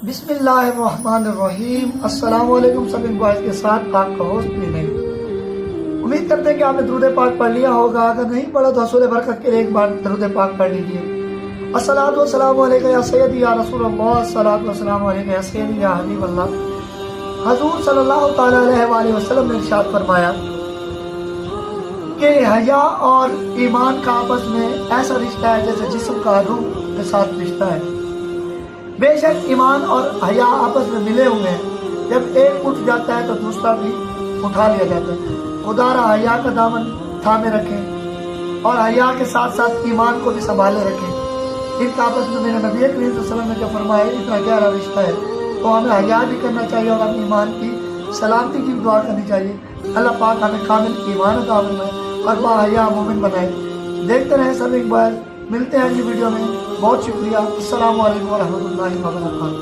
بسم اللہ الرحمن الرحیم۔ السلام علیکم سب انوائز کے ساتھ آپ کا ہوسٹ نہیں۔ امید کرتے ہیں کہ آپ نے درود پاک پڑھ لیا ہوگا، اگر نہیں پڑھا تو حصول برکت کے لیے ایک بار درود پاک پڑھ لیجئے۔ الصلاۃ والسلام علیکہ یا سیدی یا رسول اللہ، الصلاۃ والسلام علیکہ یا سیدی یا حبیب اللہ۔ حضور صلی اللہ تعالی علیہ وآلہ وسلم نے ارشاد فرمایا کہ حیا اور ایمان کا آپس میں ایسا رشتہ ہے جیسے جسم کا روح کے ساتھ رشتہ ہے۔ بے شک ایمان اور حیا آپس میں ملے ہوئے ہیں، جب ایک اٹھ جاتا ہے تو دوسرا بھی اٹھا لیا جاتا ہے۔ خدا را حیا کا دامن تھامے رکھیں اور حیا کے ساتھ ساتھ ایمان کو بھی سنبھالے رکھیں۔ ان کا آپس میں میرے نبی کریم صلی اللہ علیہ وسلم نے جو فرمایا اتنا گہرا رشتہ ہے، تو ہمیں حیا بھی کرنا چاہیے اور اپنے ایمان کی سلامتی کی دعا کرنی چاہیے۔ اللہ پاک ہمیں کامل ایمان عطا فرمائے اور باحیا مومن بنائے۔ دیکھتے رہیں سب اقبال، ملتے ہیں اگلی ویڈیو میں۔ بہت شکریہ۔ السلام علیکم ورحمۃ اللہ وبرکاتہ۔